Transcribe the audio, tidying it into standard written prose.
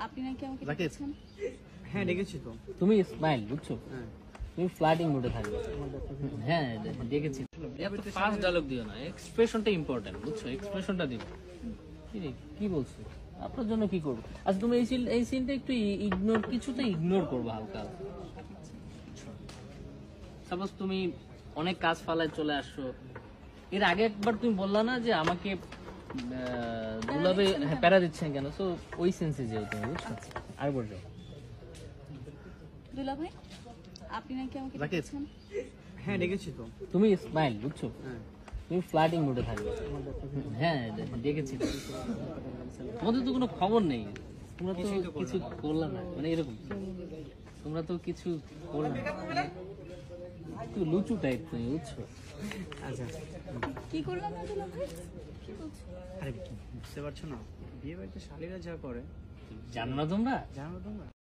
আপনি নাকি আমাকে রাকেশ। ডেকেছেন? হ্যাঁ ডেকেছি তো। তুমি স্মাইল বুঝছো, হ্যাঁ তুমি ফ্লার্টিং মোডে থাকবে। হ্যাঁ দেখেছি। এত ফাস্ট ডায়লগ দিও না, এক্সপ্রেশনটা ইম্পর্টেন্ট বুঝছো, এক্সপ্রেশনটা দিও। কি বলছো? আপনার জন্য কি করবো? আচ্ছা তুমি এই সিনটা একটু ইগনোর, কিছুতে ইগনোর করবো হালকা। সাপোজ তুমি অনেক কাজ ফালায় চলে আসছো, এর আগে একবার তুমি বললা না যে আমাকে দুলাবে প্যারা দিচ্ছেন কেন, সো ওই সেন্সে যেও তুমি বুঝছো। আরেকবার যাও। দুলা ভাই, আপনি নাকি আমাকে রাকেশ। ডেকেছেন? হ্যাঁ ডেকেছি তো। তুমি স্মাইল বুঝছো, হ্যাঁ তুমি ফ্লার্টিং মোডে থাকবে। হ্যাঁ দেখেছি। তোমাদের তো কোনো খবর নেই, তোমরা তো কিছু করলা না, মানে এরকম তোমরা তো কিছু করলা না, একটু লুচু টাইপ তুমি বুঝছো। আচ্ছা। কি করলাম না দুলা ভাই? কি বলছো? আরে বুঝতে পারছো না, বিয়ে বাড়িতে শালীরা যা করে জানো না তোমরা? জানো তোমরা?